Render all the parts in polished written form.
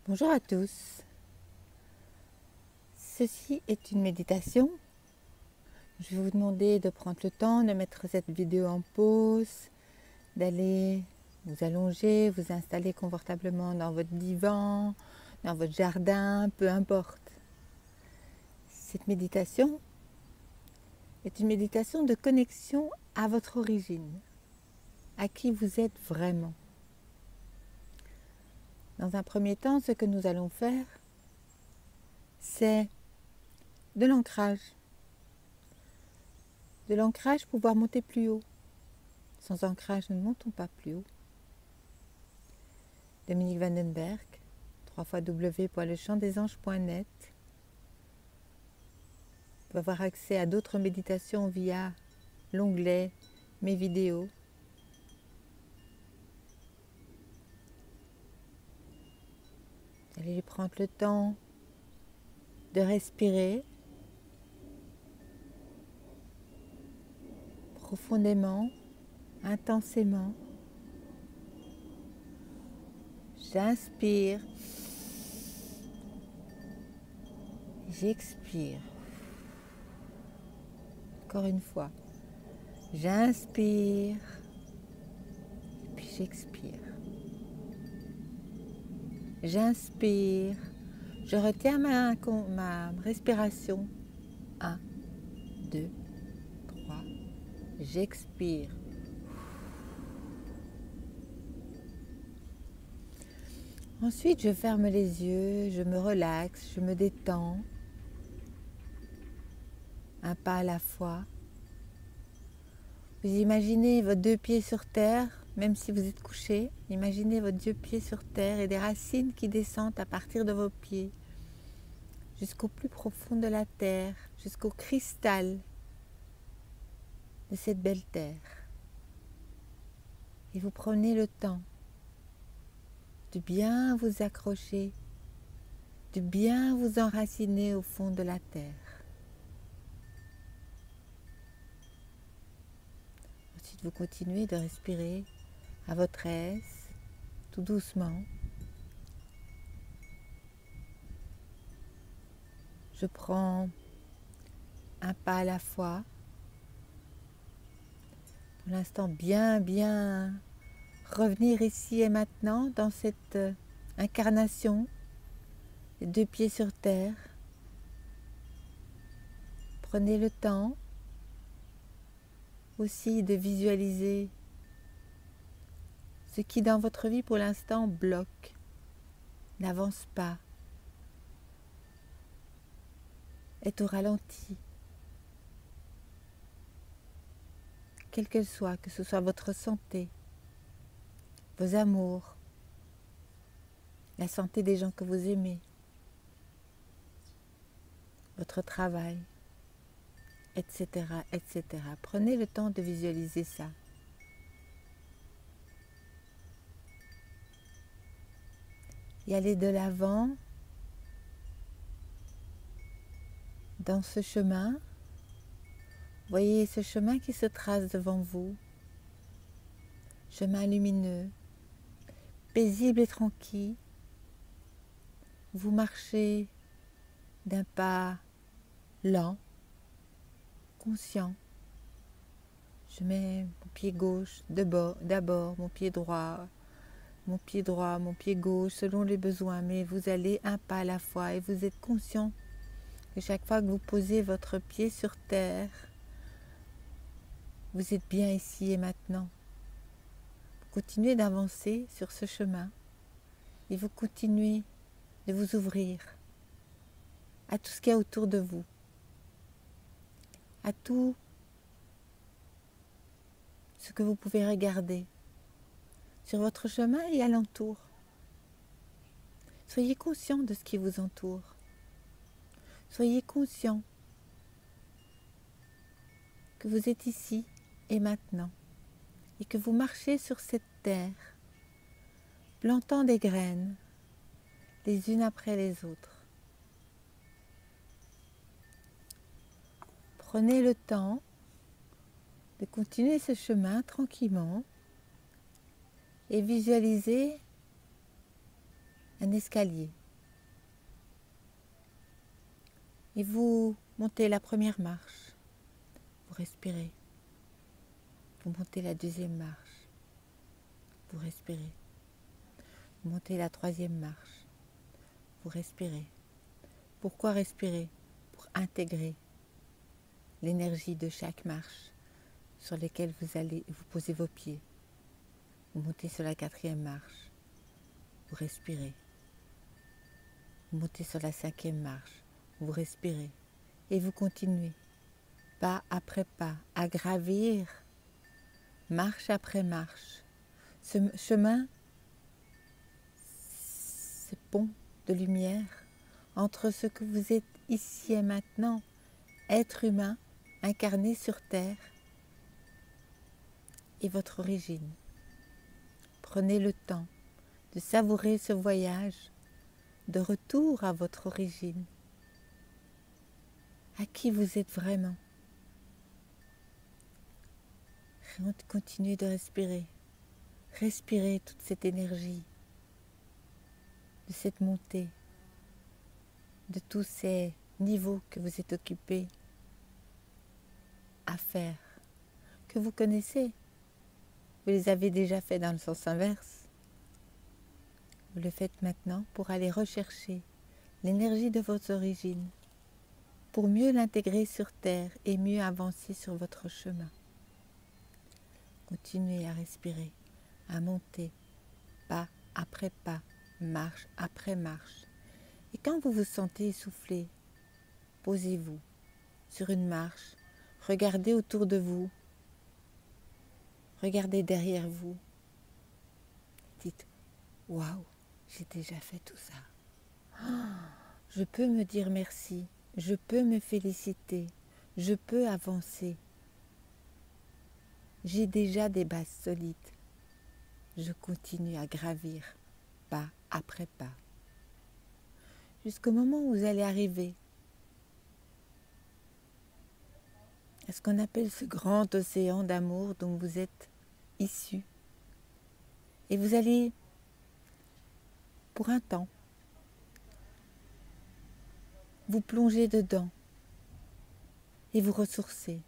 Bonjour à tous. Ceci est une méditation. Je vais vous demander de prendre le temps de mettre cette vidéo en pause, d'aller vous allonger, vous installer confortablement dans votre divan, dans votre jardin, peu importe. Cette méditation est une méditation de connexion à votre origine, à qui vous êtes vraiment. Dans un premier temps, ce que nous allons faire, c'est de l'ancrage. De l'ancrage pour pouvoir monter plus haut. Sans ancrage, nous ne montons pas plus haut. Dominique Vandenberg, www.lechamdesanges.net. Vous pouvez avoir accès à d'autres méditations via l'onglet Mes vidéos. Vous allez prendre le temps de respirer profondément, intensément. J'inspire, j'expire. Encore une fois, j'inspire, puis j'expire. J'inspire, je retiens ma respiration. 1, 2, 3, j'expire. Ensuite, je ferme les yeux, je me relaxe, je me détends. Un pas à la fois. Vous imaginez vos deux pieds sur terre, même si vous êtes couché. Imaginez vos deux pieds sur terre et des racines qui descendent à partir de vos pieds jusqu'au plus profond de la terre, jusqu'au cristal de cette belle terre. Et vous prenez le temps de bien vous accrocher, de bien vous enraciner au fond de la terre. Ensuite, vous continuez de respirer à votre aise, tout doucement. Je prends un pas à la fois. Pour l'instant, bien revenir ici et maintenant dans cette incarnation, les deux pieds sur terre. Prenez le temps aussi de visualiser ce qui dans votre vie pour l'instant bloque, n'avance pas, est au ralenti. Quelle qu'elle soit, que ce soit votre santé, vos amours, la santé des gens que vous aimez, votre travail, etc., etc. Prenez le temps de visualiser ça. Et allez de l'avant dans ce chemin. Voyez ce chemin qui se trace devant vous. Chemin lumineux, paisible et tranquille. Vous marchez d'un pas lent, conscient. Je mets mon pied gauche d'abord, mon pied droit, mon pied gauche, selon les besoins. Mais vous allez un pas à la fois et vous êtes conscient que chaque fois que vous posez votre pied sur terre, vous êtes bien ici et maintenant. Vous continuez d'avancer sur ce chemin et vous continuez de vous ouvrir à tout ce qu'il y a autour de vous, à tout ce que vous pouvez regarder sur votre chemin et alentour. Soyez conscient de ce qui vous entoure. Soyez conscient que vous êtes ici et maintenant et que vous marchez sur cette terre, plantant des graines les unes après les autres. Prenez le temps de continuer ce chemin tranquillement et visualisez un escalier. Et vous montez la première marche, vous respirez. Vous montez la deuxième marche, vous respirez. Vous montez la troisième marche, vous respirez. Pourquoi respirer? Pour intégrer l'énergie de chaque marche sur lesquelles vous allez vous poser vos pieds. Vous montez sur la quatrième marche, vous respirez. Vous montez sur la cinquième marche, vous respirez. Et vous continuez, pas après pas, à gravir, marche après marche. Ce chemin, ce pont de lumière entre ce que vous êtes ici et maintenant, être humain, incarné sur Terre, et votre origine. Prenez le temps de savourer ce voyage de retour à votre origine, à qui vous êtes vraiment. Continuez de respirer. Respirez toute cette énergie, de cette montée, de tous ces niveaux que vous êtes occupés à faire, que vous connaissez. Vous les avez déjà fait dans le sens inverse. Vous le faites maintenant pour aller rechercher l'énergie de votre origine, pour mieux l'intégrer sur Terre et mieux avancer sur votre chemin. Continuez à respirer, à monter, pas après pas, marche après marche. Et quand vous vous sentez essoufflé, posez-vous sur une marche, regardez autour de vous, regardez derrière vous. Dites, waouh, j'ai déjà fait tout ça. Je peux me dire merci, je peux me féliciter, je peux avancer. J'ai déjà des bases solides. Je continue à gravir, pas après pas, jusqu'au moment où vous allez arriver à ce qu'on appelle ce grand océan d'amour dont vous êtes issu. Et vous allez, pour un temps, vous plonger dedans et vous ressourcer.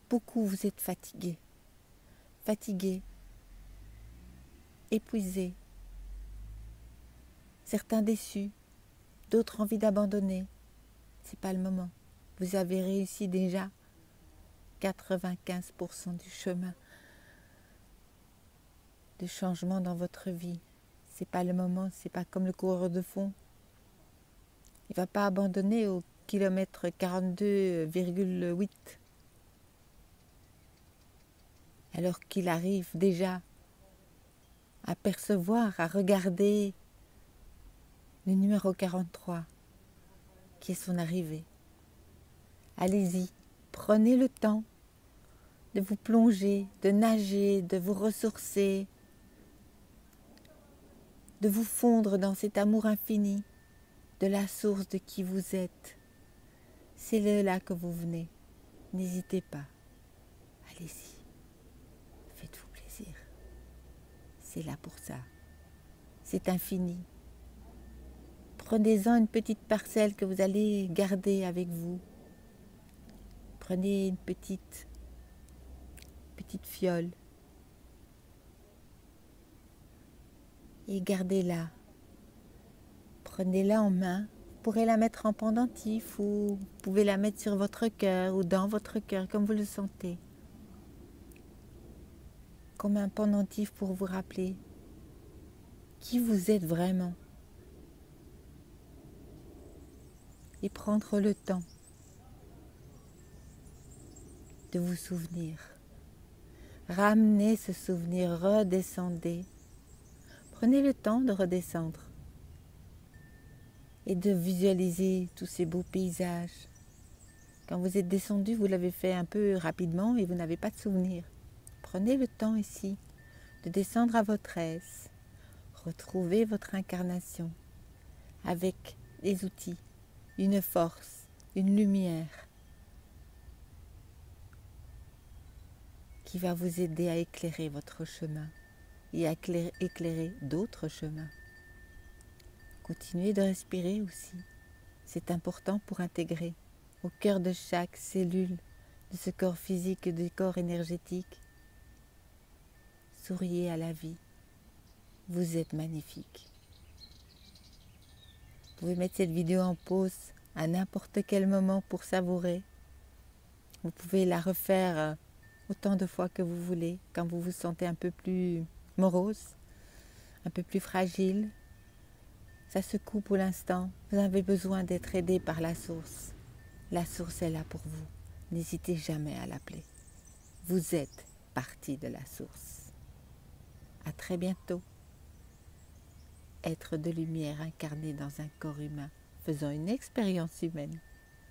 Beaucoup vous êtes fatigués, épuisés, certains déçus, d'autres envie d'abandonner. C'est pas le moment. Vous avez réussi déjà 95% du chemin de changement dans votre vie. C'est pas le moment, c'est pas comme le coureur de fond. Il va pas abandonner au kilomètre 42,8. Alors qu'il arrive déjà à percevoir, à regarder le numéro 43, qui est son arrivée. Allez-y, prenez le temps de vous plonger, de nager, de vous ressourcer, de vous fondre dans cet amour infini de la source de qui vous êtes. C'est là que vous venez. N'hésitez pas. Allez-y. Faites-vous plaisir. C'est là pour ça. C'est infini. Prenez-en une petite parcelle que vous allez garder avec vous. Prenez une petite fiole et gardez-la. Prenez-la en main. Vous pourrez la mettre en pendentif ou vous pouvez la mettre sur votre cœur ou dans votre cœur comme vous le sentez. Comme un pendentif pour vous rappeler qui vous êtes vraiment. Et prendre le temps de vous souvenir. Ramenez ce souvenir, redescendez. Prenez le temps de redescendre et de visualiser tous ces beaux paysages. Quand vous êtes descendu, vous l'avez fait un peu rapidement et vous n'avez pas de souvenir. Prenez le temps ici de descendre à votre aise. Retrouvez votre incarnation avec des outils, une force, une lumière qui va vous aider à éclairer votre chemin et à éclairer d'autres chemins. Continuez de respirer aussi. C'est important pour intégrer au cœur de chaque cellule de ce corps physique et du corps énergétique. Souriez à la vie. Vous êtes magnifique. Vous pouvez mettre cette vidéo en pause à n'importe quel moment pour savourer. Vous pouvez la refaire autant de fois que vous voulez, quand vous vous sentez un peu plus morose, un peu plus fragile. Ça secoue pour l'instant. Vous avez besoin d'être aidé par la source. La source est là pour vous. N'hésitez jamais à l'appeler. Vous êtes partie de la source. À très bientôt. Être de lumière incarné dans un corps humain, faisant une expérience humaine.